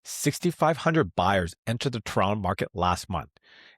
6,500 buyers entered the Toronto market last month,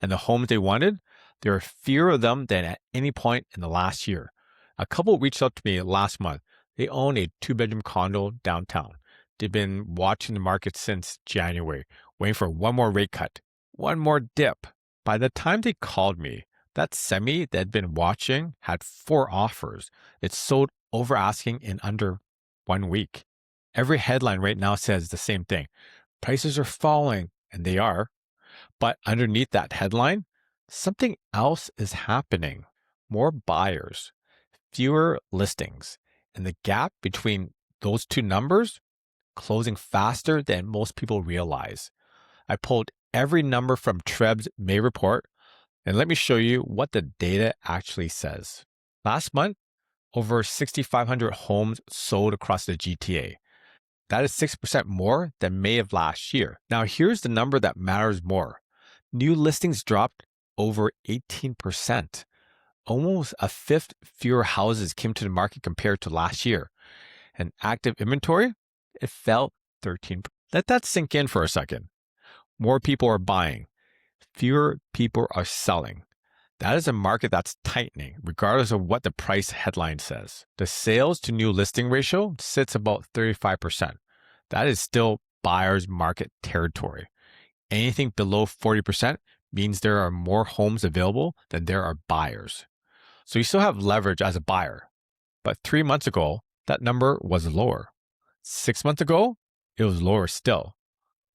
and the homes they wanted, there are fewer of them than at any point in the last year. A couple reached out to me last month. They own a 2-bedroom condo downtown. They've been watching the market since January, waiting for one more rate cut, one more dip. By the time they called me, that semi they'd been watching had 4 offers. It sold over asking in under 1 week. Every headline right now says the same thing. Prices are falling, and they are. But underneath that headline, something else is happening. More buyers, fewer listings, and the gap between those two numbers closing faster than most people realize. I pulled every number from TRREB's May report, and let me show you what the data actually says. Last month, over 6,500 homes sold across the GTA. That is 6% more than May of last year. Now, here's the number that matters more. New listings dropped over 18%. Almost a fifth fewer houses came to the market compared to last year. And active inventory, it fell 13%. Let that sink in for a second. More people are buying. Fewer people are selling. That is a market that's tightening, regardless of what the price headline says. The sales to new listing ratio sits about 35%. That is still buyer's market territory. Anything below 40% means there are more homes available than there are buyers. So you still have leverage as a buyer. But 3 months ago, that number was lower. 6 months ago, it was lower still.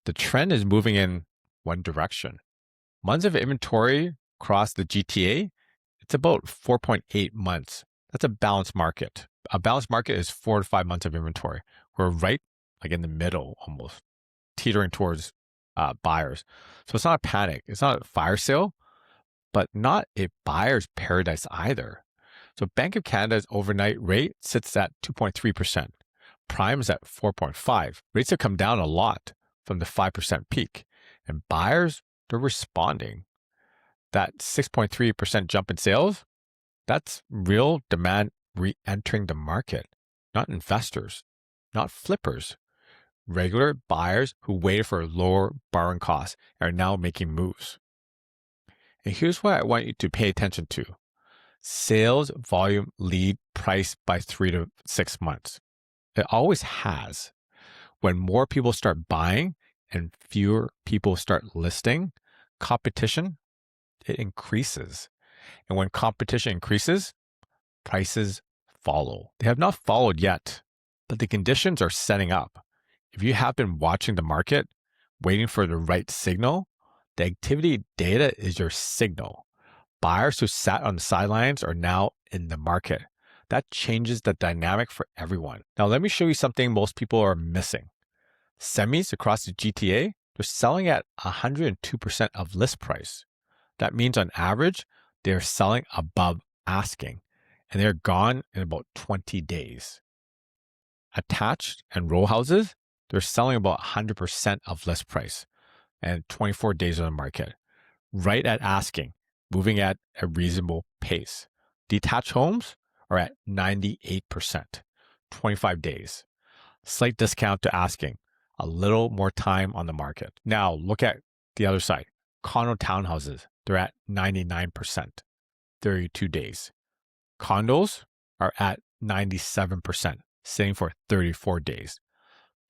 The trend is moving in one direction. Months of inventory across the GTA, it's about 4.8 months. That's a balanced market. A balanced market is 4 to 5 months of inventory. We're right like in the middle almost, teetering towards buyers. So it's not a panic. It's not a fire sale, but not a buyer's paradise either. So Bank of Canada's overnight rate sits at 2.3%. Prime is at 4.5%. Rates have come down a lot from the 5% peak. And buyers, they're responding. That 6.3% jump in sales, that's real demand re-entering the market, not investors, not flippers. Regular buyers who waited for lower borrowing costs are now making moves. And here's what I want you to pay attention to. Sales volume lead price by 3 to 6 months. It always has. When more people start buying and fewer people start listing, competition, it increases. And when competition increases, prices follow. They have not followed yet, but the conditions are setting up. If you have been watching the market, waiting for the right signal, the activity data is your signal. Buyers who sat on the sidelines are now in the market. That changes the dynamic for everyone. Now, let me show you something most people are missing. Semis across the GTA, they're selling at 102% of list price. That means on average, they're selling above asking, and they're gone in about 20 days. Attached and row houses, they're selling about 100% of list price and 24 days on the market, right at asking, moving at a reasonable pace. Detached homes are at 98%, 25 days. Slight discount to asking, a little more time on the market. Now look at the other side. Condo townhouses, they're at 99%, 32 days. Condos are at 97%, sitting for 34 days.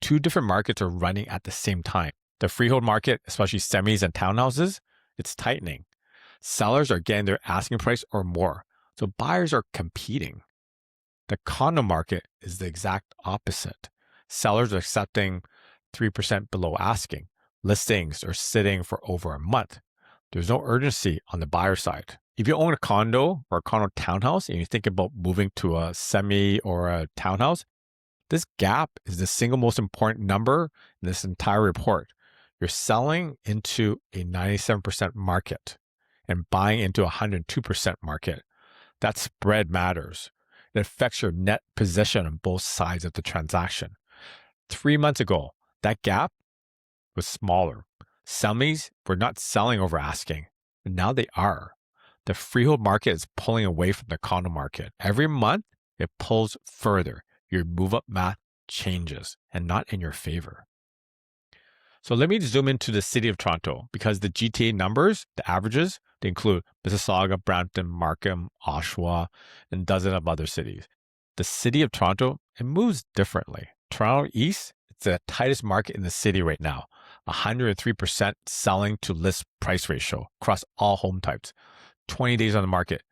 2 different markets are running at the same time. The freehold market, especially semis and townhouses, it's tightening. Sellers are getting their asking price or more, so buyers are competing. The condo market is the exact opposite. Sellers are accepting 3% below asking. Listings are sitting for over a month. There's no urgency on the buyer side. If you own a condo or a condo townhouse and you think about moving to a semi or a townhouse, this gap is the single most important number in this entire report. You're selling into a 97% market and buying into a 102% market. That spread matters. It affects your net position on both sides of the transaction. 3 months ago, that gap was smaller. Semis were not selling over asking, but now they are. The freehold market is pulling away from the condo market. Every month, it pulls further. Your move-up math changes and not in your favor. So let me zoom into the city of Toronto because the GTA numbers, the averages, they include Mississauga, Brampton, Markham, Oshawa, and dozens of other cities. The city of Toronto, it moves differently. Toronto East, it's the tightest market in the city right now. 103% selling to list price ratio across all home types. 20 days on the market,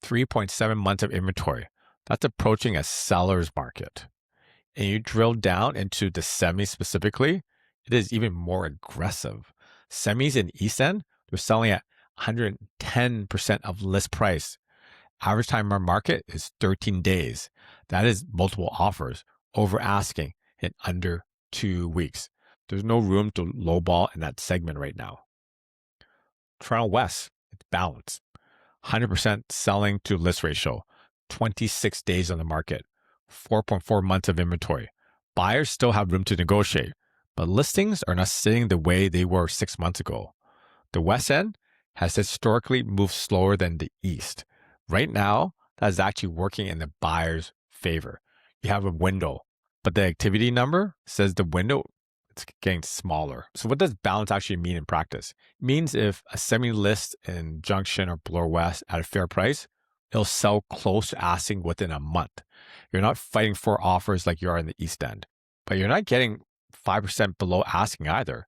3.7 months of inventory. That's approaching a seller's market. And you drill down into the semis specifically, it is even more aggressive. Semis in East End, they're selling at 110% of list price. Average time on market is 13 days. That is multiple offers over asking in under 2 weeks. There's no room to lowball in that segment right now. Toronto West, it's balanced. 100% selling to list ratio, 26 days on the market, 4.4 months of inventory. Buyers still have room to negotiate, but listings are not sitting the way they were 6 months ago. The West End has historically moved slower than the East. Right now, that is actually working in the buyer's favor. You have a window, but the activity number says the window it's getting smaller. So what does balance actually mean in practice? It means if a semi list in Junction or Bloor West at a fair price, it'll sell close to asking within a month. You're not fighting for offers like you are in the East End, but you're not getting 5% below asking either.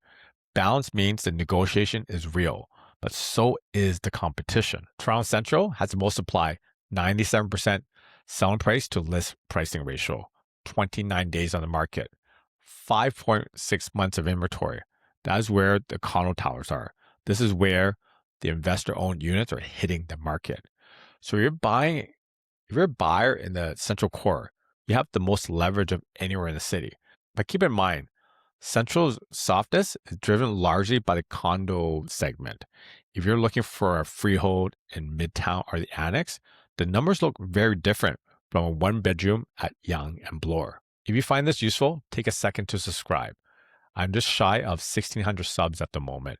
Balance means the negotiation is real, but so is the competition. Toronto Central has the most supply, 97% selling price to list pricing ratio, 29 days on the market, 5.6 months of inventory. That is where the condo towers are. This is where the investor-owned units are hitting the market. So if you're a buyer in the central core, you have the most leverage of anywhere in the city. But keep in mind, Central's softness is driven largely by the condo segment. If you're looking for a freehold in Midtown or the Annex, the numbers look very different from a one bedroom at Yonge and Bloor. If you find this useful, take a second to subscribe. I'm just shy of 1,600 subs at the moment.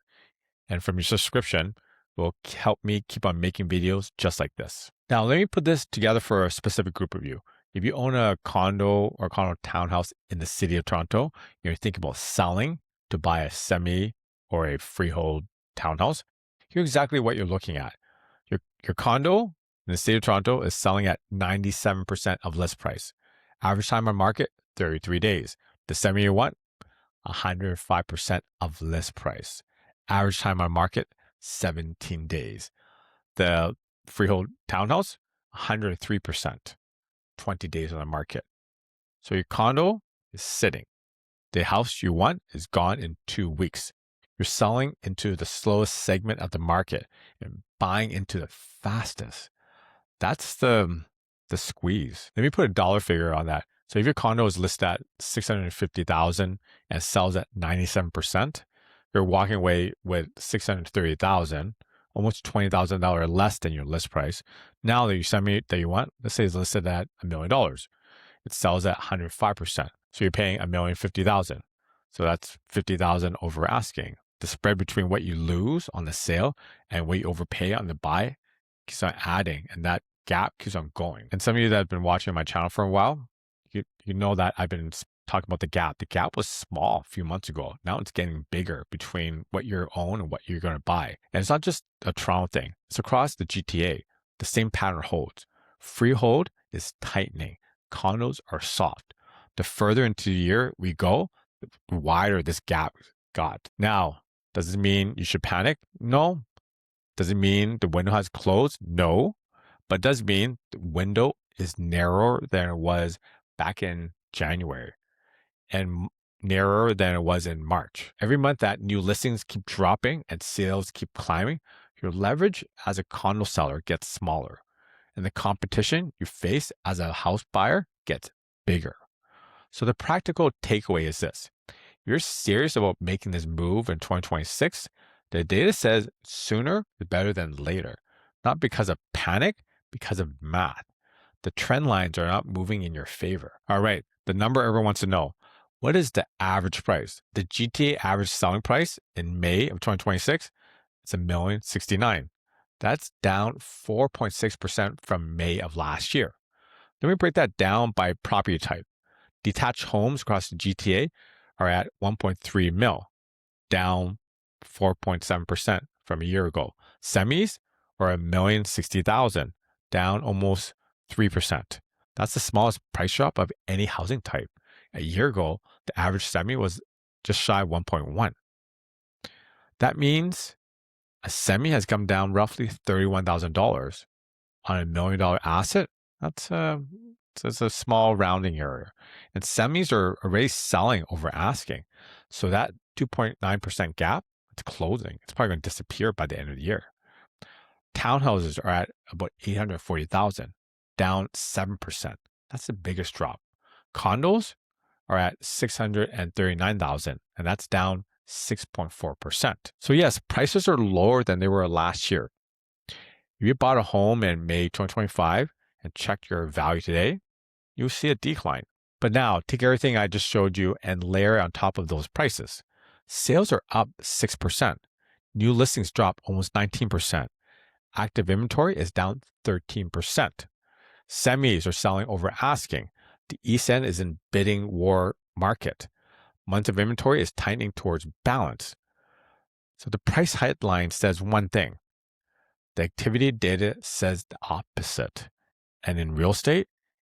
And from your subscription will help me keep on making videos just like this. Now, let me put this together for a specific group of you. If you own a condo or condo townhouse in the city of Toronto, you're thinking about selling to buy a semi or a freehold townhouse, here's exactly what you're looking at. Your condo in the city of Toronto is selling at 97% of list price. Average time on market, 33 days. The semi you want, 105% of list price. Average time on market, 17 days. The freehold townhouse, 103%, 20 days on the market. So your condo is sitting. The house you want is gone in 2 weeks. You're selling into the slowest segment of the market and buying into the fastest. That's the squeeze. Let me put a dollar figure on that. So if your condo is listed at $650,000 and sells at 97%, you're walking away with $630,000, almost $20,000 less than your list price. Now that you semi that you want, let's say it's listed at $1 million. It sells at 105%. So you're paying $1,050,000. So that's $50,000 over asking. The spread between what you lose on the sale and what you overpay on the buy keeps on adding, and that gap keeps on going. And some of you that have been watching my channel for a while, you know that I've been talking about the gap. The gap was small a few months ago. Now it's getting bigger between what you own and what you're going to buy. And it's not just a Toronto thing. It's across the GTA. The same pattern holds. Freehold is tightening. Condos are soft. The further into the year we go, the wider this gap got. Now, does it mean you should panic? No. Does it mean the window has closed? No. But it does mean the window is narrower than it was back in January and narrower than it was in March. Every month that new listings keep dropping and sales keep climbing, your leverage as a condo seller gets smaller. And the competition you face as a house buyer gets bigger. So the practical takeaway is this. If you're serious about making this move in 2026, the data says sooner is better than later. Not because of panic, because of math. The trend lines are not moving in your favor. All right, the number everyone wants to know. What is the average price? The GTA average selling price in May of 2026 is $1,069,000. That's down 4.6% from May of last year. Let me break that down by property type. Detached homes across the GTA are at 1.3 mil. down 4.7% from a year ago. Semis are $1,060,000, down almost 3%. That's the smallest price drop of any housing type. A year ago, the average semi was just shy of 1.1. That means a semi has come down roughly $31,000 on $1 million asset. That's a small rounding error. And semis are already selling over asking. So that 2.9% gap, it's closing. It's probably going to disappear by the end of the year. Townhouses are at about 840,000, down 7%. That's the biggest drop. Condos are at 639,000, and that's down 6.4%. So yes, prices are lower than they were last year. If you bought a home in May 2025 and checked your value today, you'll see a decline. But now take everything I just showed you and layer on top of those prices. Sales are up 6%. New listings dropped almost 19%. Active inventory is down 13%. Semis are selling over asking. The East End is in bidding war market. Months of inventory is tightening towards balance. So the price headline says one thing. The activity data says the opposite. And in real estate,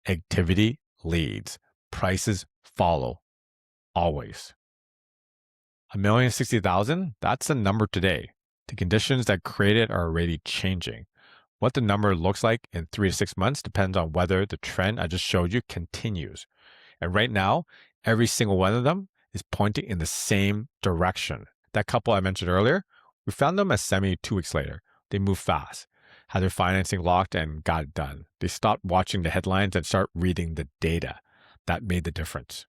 activity leads. Prices follow. Always. $1,060,000, that's the number today. The conditions that create it are already changing. What the number looks like in 3 to 6 months depends on whether the trend I just showed you continues. And right now, every single one of them is pointing in the same direction. That couple I mentioned earlier, we found them as semi 2 weeks later. They moved fast, had their financing locked and got it done. They stopped watching the headlines and start reading the data. That made the difference.